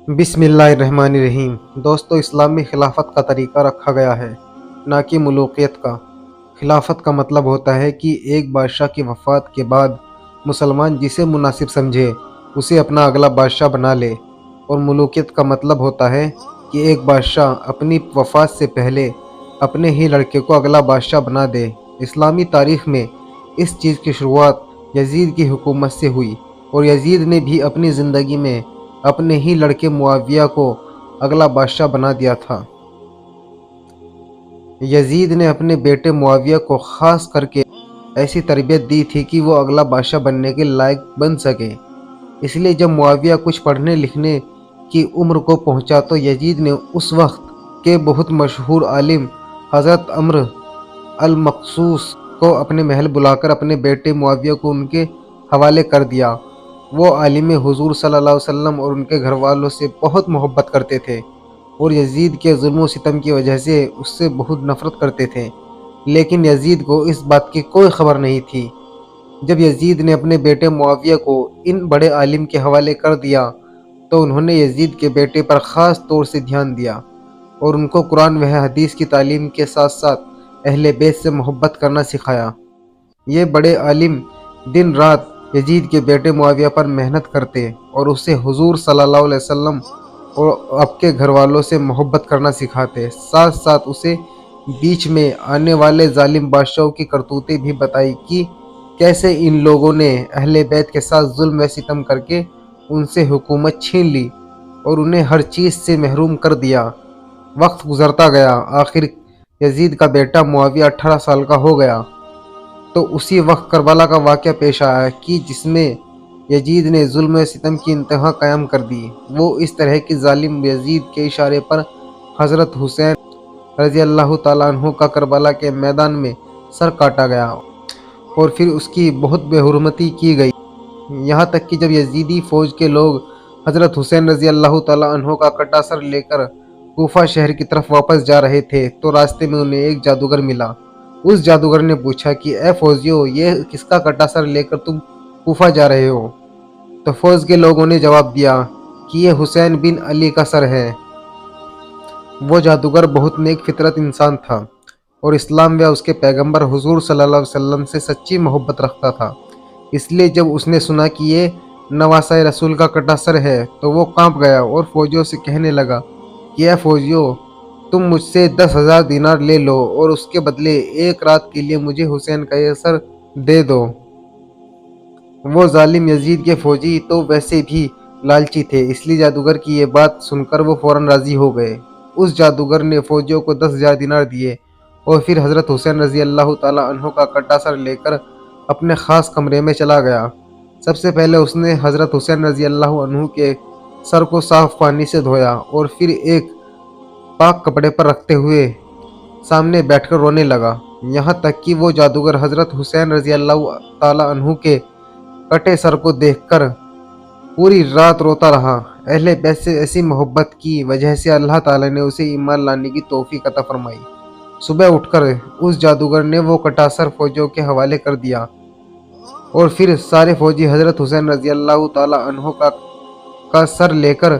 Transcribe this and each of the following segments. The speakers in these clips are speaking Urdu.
بسم اللہ الرحمن الرحیم۔ دوستو، اسلام میں خلافت کا طریقہ رکھا گیا ہے، نہ کہ ملوکیت کا۔ خلافت کا مطلب ہوتا ہے کہ ایک بادشاہ کی وفات کے بعد مسلمان جسے مناسب سمجھے اسے اپنا اگلا بادشاہ بنا لے، اور ملوکیت کا مطلب ہوتا ہے کہ ایک بادشاہ اپنی وفات سے پہلے اپنے ہی لڑکے کو اگلا بادشاہ بنا دے۔ اسلامی تاریخ میں اس چیز کی شروعات یزید کی حکومت سے ہوئی، اور یزید نے بھی اپنی زندگی میں اپنے ہی لڑکے معاویہ کو اگلا بادشاہ بنا دیا تھا۔ یزید نے اپنے بیٹے معاویہ کو خاص کر کے ایسی تربیت دی تھی کہ وہ اگلا بادشاہ بننے کے لائق بن سکے۔ اس لیے جب معاویہ کچھ پڑھنے لکھنے کی عمر کو پہنچا تو یزید نے اس وقت کے بہت مشہور عالم حضرت عمرو المقصوص کو اپنے محل بلا کر اپنے بیٹے معاویہ کو ان کے حوالے کر دیا۔ وہ عالم حضور صلی اللہ علیہ وسلم اور ان کے گھر والوں سے بہت محبت کرتے تھے، اور یزید کے ظلم و ستم کی وجہ سے اس سے بہت نفرت کرتے تھے، لیکن یزید کو اس بات کی کوئی خبر نہیں تھی۔ جب یزید نے اپنے بیٹے معاویہ کو ان بڑے عالم کے حوالے کر دیا تو انہوں نے یزید کے بیٹے پر خاص طور سے دھیان دیا، اور ان کو قرآن و حدیث کی تعلیم کے ساتھ ساتھ اہل بیت سے محبت کرنا سکھایا۔ یہ بڑے عالم دن رات یزید کے بیٹے معاویہ پر محنت کرتے اور اسے حضور صلی اللہ علیہ وسلم اور آپ کے گھر والوں سے محبت کرنا سکھاتے، ساتھ ساتھ اسے بیچ میں آنے والے ظالم بادشاہوں کی کرتوتیں بھی بتائی کہ کیسے ان لوگوں نے اہل بیت کے ساتھ ظلم و ستم کر کے ان سے حکومت چھین لی اور انہیں ہر چیز سے محروم کر دیا۔ وقت گزرتا گیا، آخر یزید کا بیٹا معاویہ 18 سال کا ہو گیا تو اسی وقت کربلا کا واقعہ پیش آیا کہ جس میں یزید نے ظلم و ستم کی انتہا قائم کر دی۔ وہ اس طرح کہ ظالم یزید کے اشارے پر حضرت حسین رضی اللہ تعالیٰ عنہ کا کربلا کے میدان میں سر کاٹا گیا، اور پھر اس کی بہت بے حرمتی کی گئی، یہاں تک کہ جب یزیدی فوج کے لوگ حضرت حسین رضی اللہ تعالیٰ عنہ کا کٹا سر لے کر کوفہ شہر کی طرف واپس جا رہے تھے تو راستے میں انہیں ایک جادوگر ملا۔ اس جادوگر نے پوچھا کہ اے فوجیو، یہ کس کا کٹا سر لے کر تم کوفہ جا رہے ہو؟ تو فوج کے لوگوں نے جواب دیا کہ یہ حسین بن علی کا سر ہے۔ وہ جادوگر بہت نیک فطرت انسان تھا اور اسلام و اس کے پیغمبر حضور صلی اللہ علیہ وسلم سے سچی محبت رکھتا تھا، اس لیے جب اس نے سنا کہ یہ نواسۂ رسول کا کٹا سر ہے تو وہ کانپ گیا اور فوجیوں سے کہنے لگا کہ اے فوجیو، تم مجھ سے 10,000 دینار لے لو اور اس کے بدلے ایک رات کے لیے مجھے حسین کا یہ سر دے دو۔ وہ ظالم یزید کے فوجی تو ویسے بھی لالچی تھے، اس لیے جادوگر کی یہ بات سن کر وہ فوراً راضی ہو گئے۔ اس جادوگر نے فوجیوں کو 10,000 دینار دیے اور پھر حضرت حسین رضی اللہ تعالیٰ عنہ کا کٹا سر لے کر اپنے خاص کمرے میں چلا گیا۔ سب سے پہلے اس نے حضرت حسین رضی اللہ عنہ کے سر کو صاف پانی سے دھویا اور پھر ایک پاک کپڑے پر رکھتے ہوئے سامنے بیٹھ کر رونے لگا، یہاں تک کہ وہ جادوگر حضرت حسین رضی اللہ تعالیٰ عنہ کے کٹے سر کو دیکھ کر پوری رات روتا رہا۔ اہل بیت سے ایسی محبت کی وجہ سے اللہ تعالیٰ نے اسے ایمان لانے کی توفیق عطا فرمائی۔ صبح اٹھ کر اس جادوگر نے وہ کٹا سر فوجیوں کے حوالے کر دیا اور پھر سارے فوجی حضرت حسین رضی اللہ تعالیٰ عنہ کا سر لے کر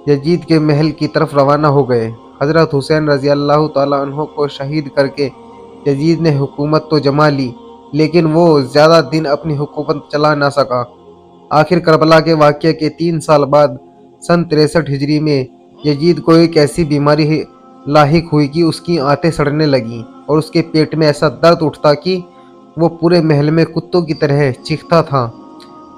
یزید کے محل کی طرف روانہ ہو گئے۔ حضرت حسین رضی اللہ تعالیٰ عنہ کو شہید کر کے یزید نے حکومت تو جما لی، لیکن وہ زیادہ دن اپنی حکومت چلا نہ سکا۔ آخر کربلا کے واقعے کے 3 سال بعد سن 63 ہجری میں یزید کو ایک ایسی بیماری لاحق ہوئی کہ اس کی آنتیں سڑنے لگیں اور اس کے پیٹ میں ایسا درد اٹھتا کہ وہ پورے محل میں کتوں کی طرح چیختا تھا۔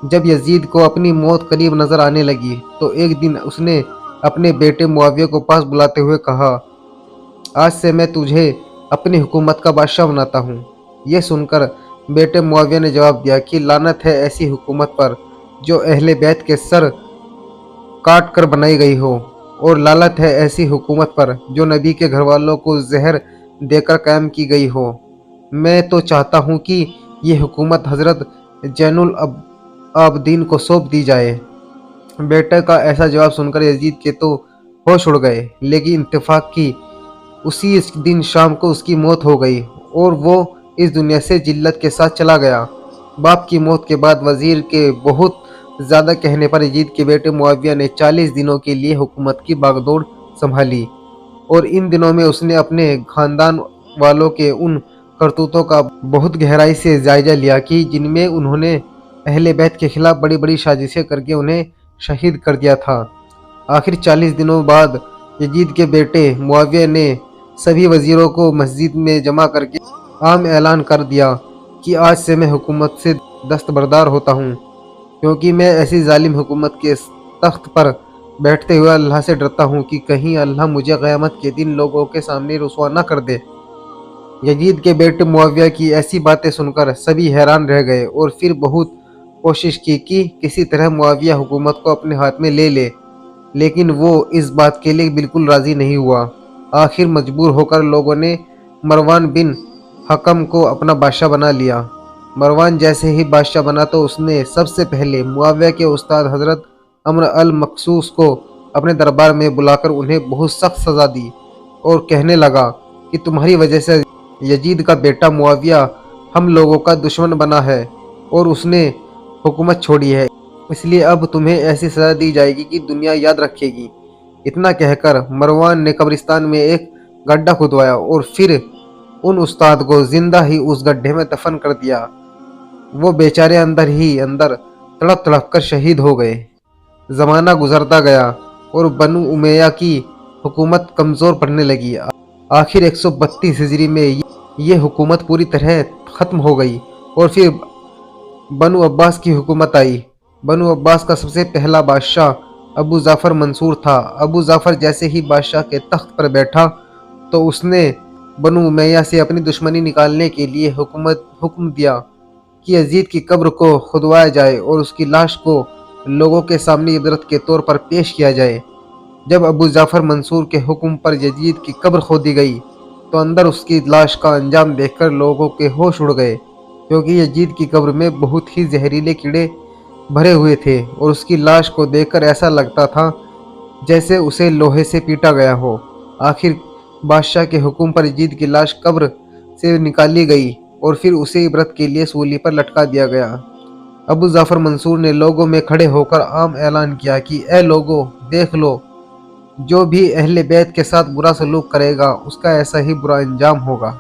جب یزید کو اپنی موت قریب نظر آنے لگی تو ایک دن اس نے اپنے بیٹے معاویہ کو پاس بلاتے ہوئے کہا، آج سے میں تجھے اپنی حکومت کا بادشاہ بناتا ہوں۔ یہ سن کر بیٹے معاویہ نے جواب دیا کہ لعنت ہے ایسی حکومت پر جو اہل بیت کے سر کاٹ کر بنائی گئی ہو، اور لعنت ہے ایسی حکومت پر جو نبی کے گھر والوں کو زہر دے کر قائم کی گئی ہو۔ میں تو چاہتا ہوں کہ یہ حکومت حضرت زین العابدین کو سونپ دی جائے۔ بیٹے کا ایسا جواب سن کر یزید کے تو ہوش اڑ گئے، لیکن اتفاق کی اسی دن شام کو اس کی موت ہو گئی اور وہ اس دنیا سے ذلت کے ساتھ چلا گیا۔ باپ کی موت کے بعد وزیر کے بہت زیادہ کہنے پر یزید کے بیٹے معاویہ نے 40 دنوں کے لیے حکومت کی باغڈور سنبھالی، اور ان دنوں میں اس نے اپنے خاندان والوں کے ان کرتوتوں کا بہت گہرائی سے جائزہ لیا کہ جن میں انہوں نے اہل بیت کے خلاف بڑی بڑی سازشیں کر کے انہیں شہید کر دیا تھا۔ آخر 40 دنوں بعد یزید کے بیٹے معاویہ نے سبھی وزیروں کو مسجد میں جمع کر کے عام اعلان کر دیا کہ آج سے میں حکومت سے دستبردار ہوتا ہوں، کیونکہ میں ایسی ظالم حکومت کے تخت پر بیٹھتے ہوئے اللہ سے ڈرتا ہوں کہ کہیں اللہ مجھے قیامت کے دن لوگوں کے سامنے رسوا نہ کر دے۔ یزید کے بیٹے معاویہ کی ایسی باتیں سن کر سبھی حیران رہ گئے، اور پھر بہت کوشش کی کہ کسی طرح معاویہ حکومت کو اپنے ہاتھ میں لے لے، لیکن وہ اس بات کے لیے بالکل راضی نہیں ہوا۔ آخر مجبور ہو کر لوگوں نے مروان بن حکم کو اپنا بادشاہ بنا لیا۔ مروان جیسے ہی بادشاہ بنا تو اس نے سب سے پہلے معاویہ کے استاد حضرت عمرو المقصوص کو اپنے دربار میں بلا کر انہیں بہت سخت سزا دی، اور کہنے لگا کہ تمہاری وجہ سے یزید کا بیٹا معاویہ ہم لوگوں کا دشمن بنا ہے اور اس نے حکومت چھوڑی ہے، اس لیے اب تمہیں ایسی سزا دی جائے گی کہ دنیا یاد رکھے گی۔ اتنا کہہ کر مروان نے قبرستان میں ایک گڈھا کھدوایا اور پھر ان استاد کو زندہ ہی اس گڈھے میں دفن کر دیا۔ وہ بیچارے اندر ہی اندر تڑپ تڑپ کر شہید ہو گئے۔ زمانہ گزرتا گیا اور بنو امیہ کی حکومت کمزور پڑنے لگی۔ آخر 132 ہجری میں یہ حکومت پوری طرح ختم ہو گئی، اور پھر بنو عباس کی حکومت آئی۔ بنو عباس کا سب سے پہلا بادشاہ ابو جعفر منصور تھا۔ ابو جعفر جیسے ہی بادشاہ کے تخت پر بیٹھا تو اس نے بنو امیہ سے اپنی دشمنی نکالنے کے لیے حکم دیا کہ یزید کی قبر کو کھدوایا جائے اور اس کی لاش کو لوگوں کے سامنے عبرت کے طور پر پیش کیا جائے۔ جب ابو جعفر منصور کے حکم پر یزید کی قبر کھودی گئی تو اندر اس کی لاش کا انجام دیکھ کر لوگوں کے ہوش اڑ گئے، کیونکہ یزید کی قبر میں بہت ہی زہریلے کیڑے بھرے ہوئے تھے، اور اس کی لاش کو دیکھ کر ایسا لگتا تھا جیسے اسے لوہے سے پیٹا گیا ہو۔ آخر بادشاہ کے حکم پر یزید کی لاش قبر سے نکالی گئی اور پھر اسے عبرت کے لیے سولی پر لٹکا دیا گیا۔ ابو جعفر منصور نے لوگوں میں کھڑے ہو کر عام اعلان کیا کہ اے لوگو، دیکھ لو، جو بھی اہل بیت کے ساتھ برا سلوک کرے گا اس کا ایسا ہی برا انجام ہوگا۔